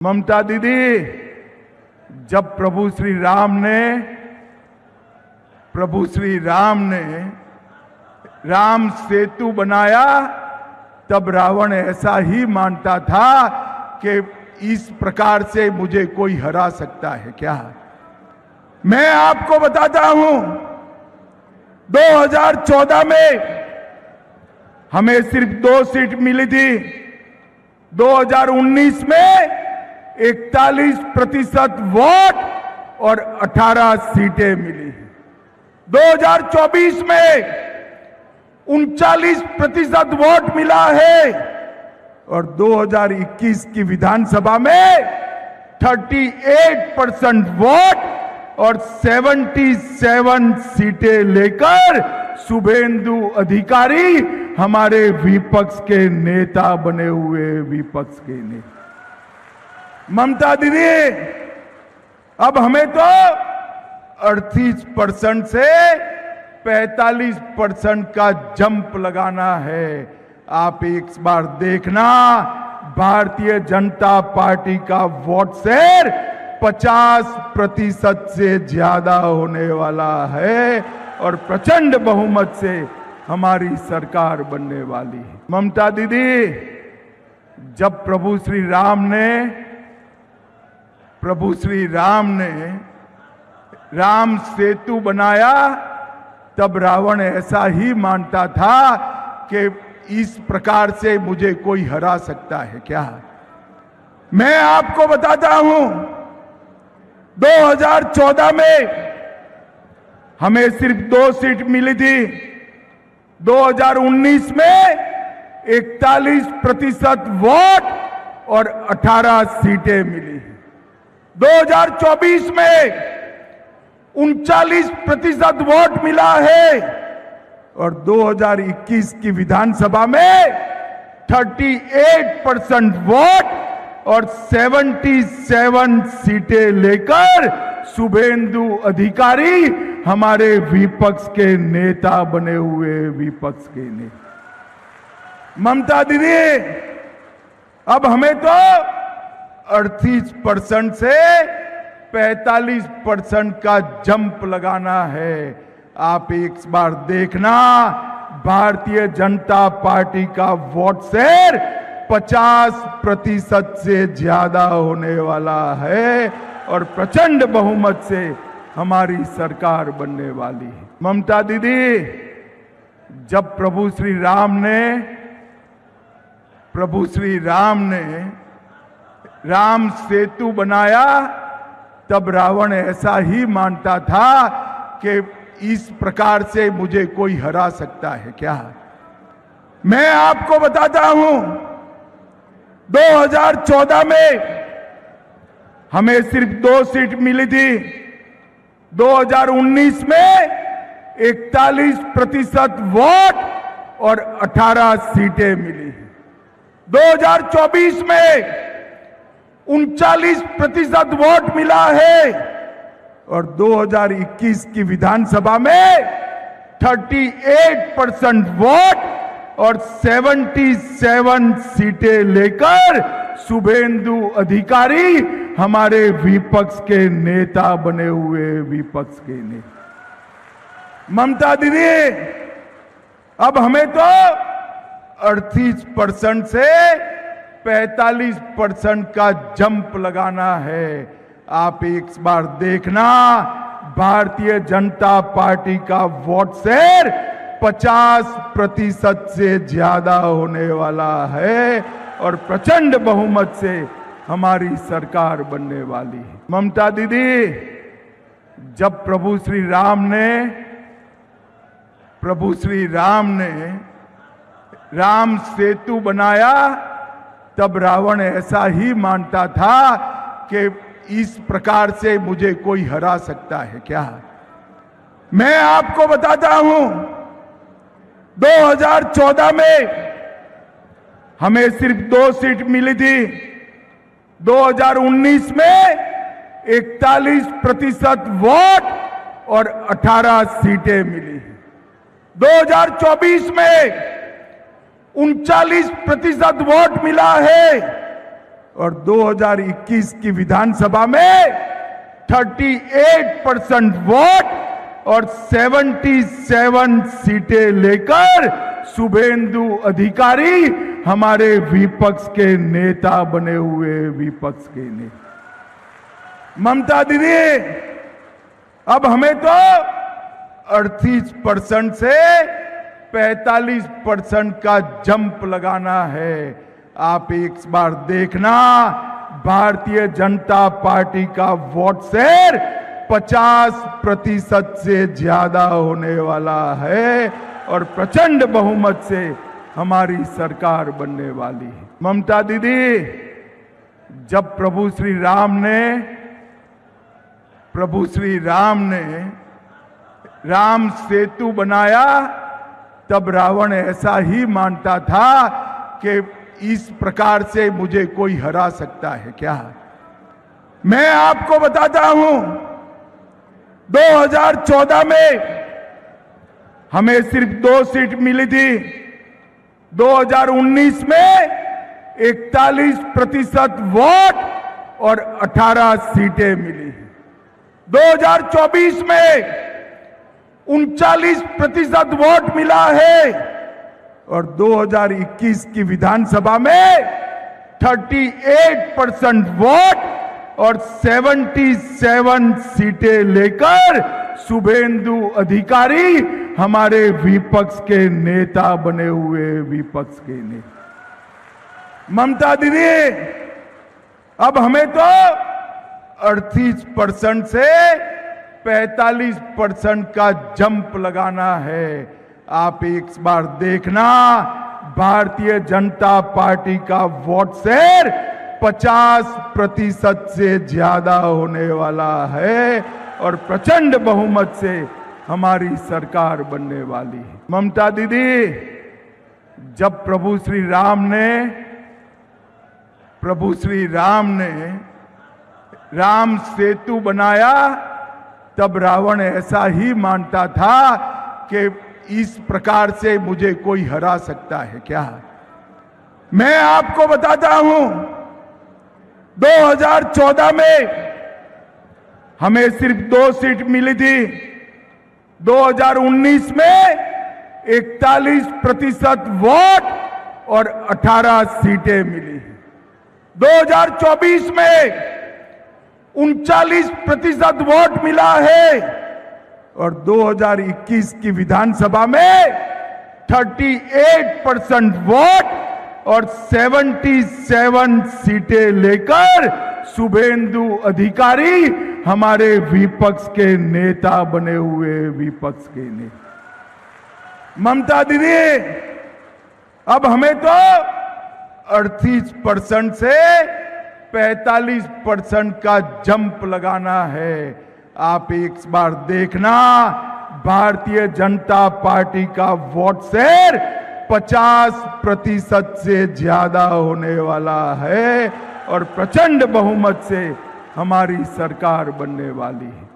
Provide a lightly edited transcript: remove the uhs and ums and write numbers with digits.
ममता दीदी, जब प्रभु श्री राम ने राम सेतु बनाया तब रावण ऐसा ही मानता था कि इस प्रकार से मुझे कोई हरा सकता है क्या। मैं आपको बताता हूं, 2014 में हमें सिर्फ 2 सीट मिली थी। 2019 में 41% वोट और 18 सीटें मिली। 2024 में 39% वोट मिला है और 2021 की विधानसभा में 38% वोट और 77 सीटें लेकर शुभेंदु अधिकारी हमारे विपक्ष के नेता बने हुए विपक्ष के नेता। ममता दीदी, अब हमें तो 38% से 45% का जंप लगाना है। आप एक बार देखना, भारतीय जनता पार्टी का वोट शेयर 50% से ज्यादा होने वाला है और प्रचंड बहुमत से हमारी सरकार बनने वाली है। ममता दीदी, जब प्रभु श्री राम ने राम सेतु बनाया तब रावण ऐसा ही मानता था कि इस प्रकार से मुझे कोई हरा सकता है क्या। मैं आपको बताता हूं, 2014 में हमें सिर्फ 2 सीट मिली थी। 2019 में 41% वोट और 18 सीटें मिली। 2024 में 39% वोट मिला है और 2021 की विधानसभा में 38% वोट और 77 सीटें लेकर शुभेंदु अधिकारी हमारे विपक्ष के नेता बने हुए विपक्ष के नेता। ममता दीदी, अब हमें तो 38% से 45% का जंप लगाना है। आप एक बार देखना, भारतीय जनता पार्टी का वोट शेयर 50% से ज्यादा होने वाला है और प्रचंड बहुमत से हमारी सरकार बनने वाली है। ममता दीदी, जब प्रभु श्री राम ने राम सेतु बनाया तब रावण ऐसा ही मानता था कि इस प्रकार से मुझे कोई हरा सकता है क्या। मैं आपको बताता हूं, 2014 में हमें सिर्फ 2 सीट मिली थी। 2019 में 41% वोट और 18 सीटें मिली। 2024 में 39% वोट मिला है और 2021 की विधानसभा में 38% वोट और 77 सीटें लेकर शुभेंदु अधिकारी हमारे विपक्ष के नेता बने हुए विपक्ष के नेता। ममता दीदी, अब हमें तो 38% से 45% का जंप लगाना है। आप एक बार देखना, भारतीय जनता पार्टी का वोट शेयर 50% से ज्यादा होने वाला है और प्रचंड बहुमत से हमारी सरकार बनने वाली है। ममता दीदी, जब प्रभु श्री राम ने राम सेतु बनाया तब रावण ऐसा ही मानता था कि इस प्रकार से मुझे कोई हरा सकता है क्या। मैं आपको बताता हूं, 2014 में हमें सिर्फ 2 सीट मिली थी। 2019 में 41% वोट और 18 सीटें मिली। 2024 में 39% वोट मिला है और 2021 की विधानसभा में 38% वोट और 77 सीटें लेकर शुभेंदु अधिकारी हमारे विपक्ष के नेता बने हुए विपक्ष के नेता। ममता दीदी, अब हमें तो 38% से 45% का जंप लगाना है। आप एक बार देखना, भारतीय जनता पार्टी का वोट शेयर 50% से ज्यादा होने वाला है और प्रचंड बहुमत से हमारी सरकार बनने वाली है। ममता दीदी, जब प्रभु श्री राम ने राम सेतु बनाया, तब रावण ऐसा ही मानता था कि इस प्रकार से मुझे कोई हरा सकता है क्या। मैं आपको बताता हूं, 2014 में हमें सिर्फ 2 सीट मिली थी। 2019 में 41% वोट और 18 सीटें मिली। 2024 में 39% वोट मिला है और 2021 की विधानसभा में 38% वोट और 77 सीटें लेकर शुभेंदु अधिकारी हमारे विपक्ष के नेता बने हुए विपक्ष के नेता। ममता दीदी, अब हमें तो 38% से 45% का जंप लगाना है। आप एक बार देखना, भारतीय जनता पार्टी का वोट शेयर 50% से ज्यादा होने वाला है और प्रचंड बहुमत से हमारी सरकार बनने वाली है। ममता दीदी, जब प्रभु श्री राम ने राम सेतु बनाया, तब रावण ऐसा ही मानता था कि इस प्रकार से मुझे कोई हरा सकता है क्या। मैं आपको बताता हूं, 2014 में हमें सिर्फ 2 सीट मिली थी। 2019 में 41% वोट और 18 सीटें मिली। 2024 में 39% वोट मिला है और 2021 की विधानसभा में 38% वोट और 77 सीटें लेकर शुभेंदु अधिकारी हमारे विपक्ष के नेता बने हुए विपक्ष के नेता। ममता दीदी, अब हमें तो 38% से 45% का जंप लगाना है। आप एक बार देखना, भारतीय जनता पार्टी का वोट शेयर 50% से ज्यादा होने वाला है और प्रचंड बहुमत से हमारी सरकार बनने वाली है।